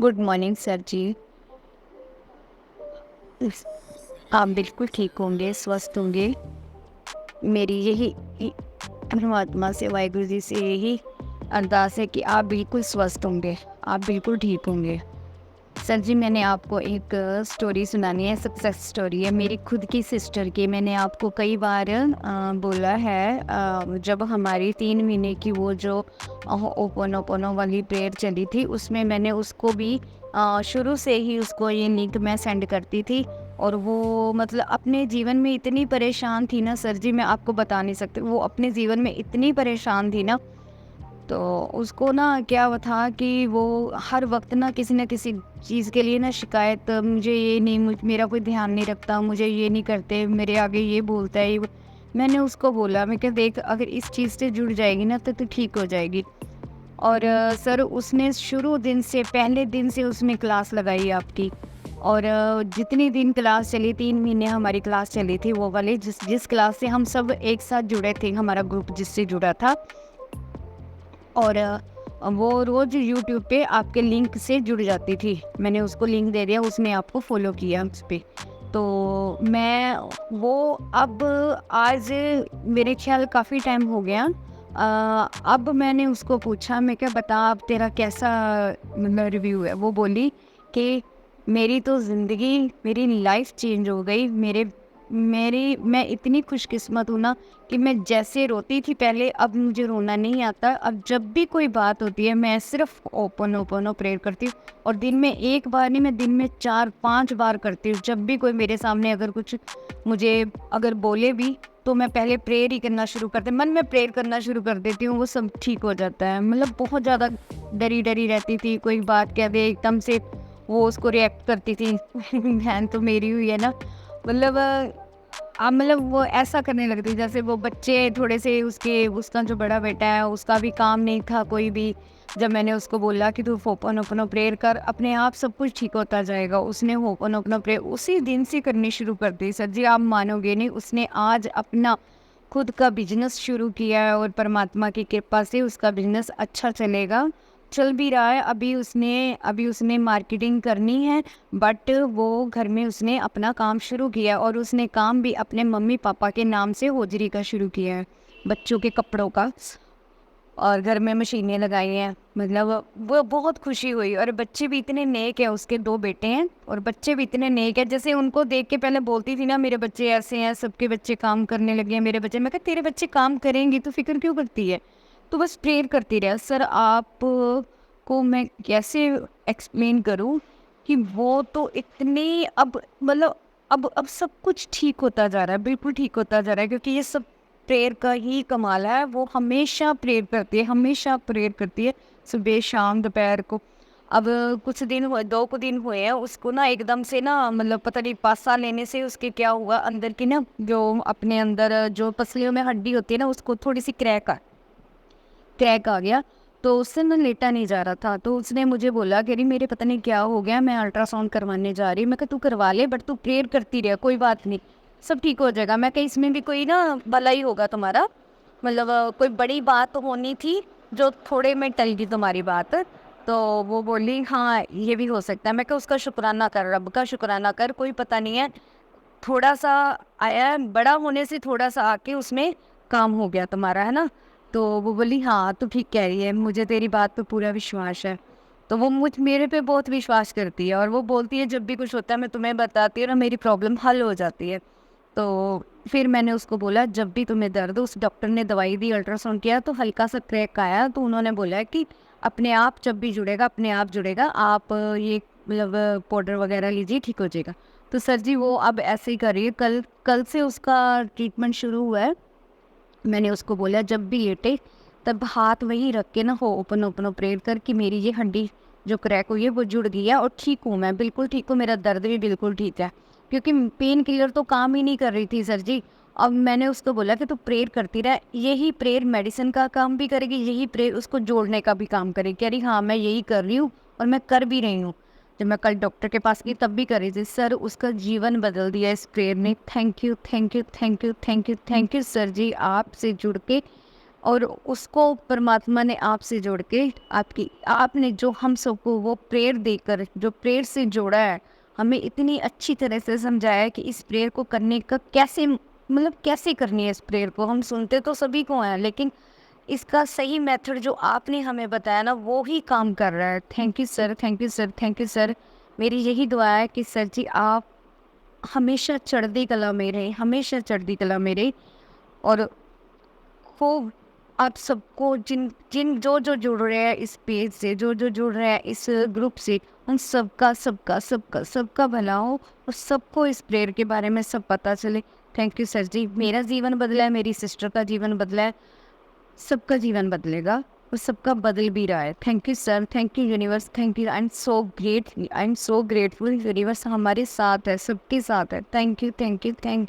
Good morning sir जी। आप बिल्कुल ठीक होंगे, स्वस्थ होंगे। मेरी परमात्मा से, वाहिगुरु जी से यही अरदास है कि आप बिल्कुल स्वस्थ होंगे, आप बिल्कुल ठीक होंगे। सर जी, मैंने आपको एक स्टोरी सुनानी है, सक्सेस स्टोरी है मेरी खुद की सिस्टर की। मैंने आपको कई बार बोला है, जब हमारी 3 महीने की वो जो ओपनो वाली प्रेयर चली थी, उसमें मैंने उसको भी शुरू से ही उसको ये लिंक मैं सेंड करती थी। और वो मतलब अपने जीवन में इतनी परेशान थी ना सर जी, मैं आपको बता नहीं सकती। वो अपने जीवन में इतनी परेशान थी ना, तो उसको ना क्या हुआ था कि वो हर वक्त ना किसी न किसी चीज़ के लिए ना शिकायत, मुझे ये नहीं, मेरा कोई ध्यान नहीं रखता, मुझे ये नहीं करते, मेरे आगे ये बोलता है मैंने उसको बोला, मैं क्या देख, अगर इस चीज़ से जुड़ जाएगी ना तो ठीक हो जाएगी। और सर उसने शुरू दिन से, पहले दिन से उसने क्लास लगाई आपकी। और जितनी दिन क्लास चली, 3 महीने हमारी क्लास चली थी, वो वाली जिस जिस क्लास से हम सब एक साथ जुड़े थे, हमारा ग्रुप जिससे जुड़ा था। और वो रोज़ यूट्यूब पे आपके लिंक से जुड़ जाती थी। मैंने उसको लिंक दे दिया, उसने आपको फॉलो किया उस पे। तो मैं वो अब आज मेरे ख्याल काफ़ी टाइम हो गया। अब मैंने उसको पूछा, मैं क्या बता अब तेरा कैसा मतलब रिव्यू है। वो बोली कि मेरी तो ज़िंदगी, मेरी लाइफ चेंज हो गई। मैं इतनी खुशकिस्मत हूँ ना कि मैं जैसे रोती थी पहले, अब मुझे रोना नहीं आता। अब जब भी कोई बात होती है, मैं सिर्फ ओपन प्रेयर करती हूँ। और दिन में एक बार नहीं, मैं दिन में 4-5 बार करती हूँ। जब भी कोई मेरे सामने अगर कुछ मुझे अगर बोले भी, तो मैं पहले प्रेयर ही करना शुरू करती, मन में प्रेयर करना शुरू कर देती हूँ, वो सब ठीक हो जाता है। मतलब बहुत ज़्यादा डरी डरी रहती थी, कोई बात कह दे एकदम से वो उसको रिएक्ट करती थी। बहन तो मेरी हुई है ना, मतलब मतलब वो ऐसा करने लगती जैसे वो बच्चे थोड़े से, उसके उसका जो बड़ा बेटा है उसका भी काम नहीं था कोई भी। जब मैंने उसको बोला कि तू होपन प्रेयर कर, अपने आप सब कुछ ठीक होता जाएगा, उसने होपन प्रेयर उसी दिन से करनी शुरू कर दी। सर जी, आप मानोगे नहीं, उसने आज अपना खुद का बिजनेस शुरू किया है और परमात्मा की कृपा से उसका बिजनेस अच्छा चलेगा, चल भी रहा है। अभी उसने मार्केटिंग करनी है, बट वो घर में उसने अपना काम शुरू किया। और उसने काम भी अपने मम्मी पापा के नाम से होजरी का शुरू किया है, बच्चों के कपड़ों का। और घर में मशीनें लगाई हैं, मतलब वो बहुत खुशी हुई। और बच्चे भी इतने नेक है, उसके 2 बेटे हैं और बच्चे भी इतने नेक है। जैसे उनको देख के पहले बोलती थी ना, मेरे बच्चे ऐसे हैं, सबके बच्चे काम करने लगे हैं, मेरे बच्चे। मैं कहा तेरे बच्चे काम करेंगी तो फिक्र क्यों करती है, तो बस प्रेयर करती रहे। सर आप को मैं कैसे एक्सप्लेन करूं कि वो तो इतनी अब मतलब अब सब कुछ ठीक होता जा रहा है, बिल्कुल ठीक होता जा रहा है, क्योंकि ये सब प्रेयर का ही कमाल है। वो हमेशा प्रेयर करती है, हमेशा प्रेयर करती है, सुबह शाम दोपहर को। अब कुछ दिन हुए, 2 दिन हुए हैं उसको ना एकदम से ना, मतलब पता नहीं पासा लेने से उसके क्या हुआ, अंदर की ना जो अपने अंदर जो पसलियों में हड्डी होती है ना, उसको थोड़ी सी क्रैक आ गया। तो उससे ना लेटा नहीं जा रहा था। तो उसने मुझे बोला कि अरे मेरे पता नहीं क्या हो गया, मैं अल्ट्रासाउंड करवाने जा रही हूँ। मैं कहा तू करवा ले, बट तू प्रेयर करती रहे, कोई बात नहीं, सब ठीक हो जाएगा। मैं कहा इसमें भी कोई ना भला ही होगा तुम्हारा, मतलब कोई बड़ी बात तो होनी थी जो थोड़े में टल गई तुम्हारी बात। तो वो बोली हाँ ये भी हो सकता है। मैं कहा उसका शुक्राना कर, रब का शुक्राना कर, कोई पता नहीं है, थोड़ा सा आया है, बड़ा होने से थोड़ा सा आके उसमें काम हो गया तुम्हारा, है ना। तो वो बोली हाँ तू ठीक कह रही है, मुझे तेरी बात पे पूरा विश्वास है। तो वो मेरे पे बहुत विश्वास करती है, और वो बोलती है जब भी कुछ होता है मैं तुम्हें बताती हूँ ना, मेरी प्रॉब्लम हल हो जाती है। तो फिर मैंने उसको बोला जब भी तुम्हें दर्द हो, उस डॉक्टर ने दवाई दी, अल्ट्रासाउंड किया तो हल्का सा क्रैक आया। तो उन्होंने बोला कि अपने आप जब भी जुड़ेगा, अपने आप जुड़ेगा, आप ये मतलब पाउडर वगैरह लीजिए, ठीक हो जाएगा। तो सर जी वो अब ऐसे ही कर रही है, कल कल से उसका ट्रीटमेंट शुरू हुआ है। मैंने उसको बोला जब भी लेटे तब हाथ वहीं रख के ना, हो ओपन प्रेयर कर कि मेरी ये हड्डी जो क्रैक हुई है वो जुड़ गई है, और ठीक हूँ, मैं बिल्कुल ठीक हूँ, मेरा दर्द भी बिल्कुल ठीक है। क्योंकि पेन किलर तो काम ही नहीं कर रही थी सर जी। अब मैंने उसको बोला कि तू प्रेयर करती रह, यही प्रेयर मेडिसिन का काम भी करेगी, यही प्रेयर उसको जोड़ने का भी काम करेगी। कह रही हाँ मैं यही कर रही हूँ, और मैं कर भी रही हूँ। जब मैं कल डॉक्टर के पास गई तब भी कर रही थी। सर उसका जीवन बदल दिया इस प्रेयर ने। Thank you thank you thank you thank you thank you sir ji, आपसे जुड़ के और उसको परमात्मा ने आपसे जोड़ के आपने जो हम सबको वो प्रेयर देकर, जो प्रेयर से जोड़ा है, हमें इतनी अच्छी तरह से समझाया कि इस प्रेयर को करने का कैसे, मतलब कैसे करनी है इस प्रेयर को। हम सुनते तो सभी को हैं, लेकिन इसका सही मेथड जो आपने हमें बताया ना, वो ही काम कर रहा है। Thank you sir, thank you sir, thank you sir. मेरी यही दुआ है कि सर जी आप हमेशा चढ़ती कला में रहें, हमेशा चढ़ती कला में रहें। और खूब आप सबको, जिन जिन जो जो जुड़ रहे हैं इस पेज से, जो जो जुड़ रहे हैं इस ग्रुप से, उन सबका सबका सबका सबका भला हो और सबको इस प्रेयर के बारे में सब पता चले। थैंक यू सर जी। मेरा जीवन बदला है, मेरी सिस्टर का जीवन बदला है, सबका जीवन बदलेगा और सबका बदल भी रहा है। Thank you sir, thank you universe, thank you. I am so great, I am so grateful. Universe हमारे साथ है, सबके साथ है। Thank you, thank you, thank you.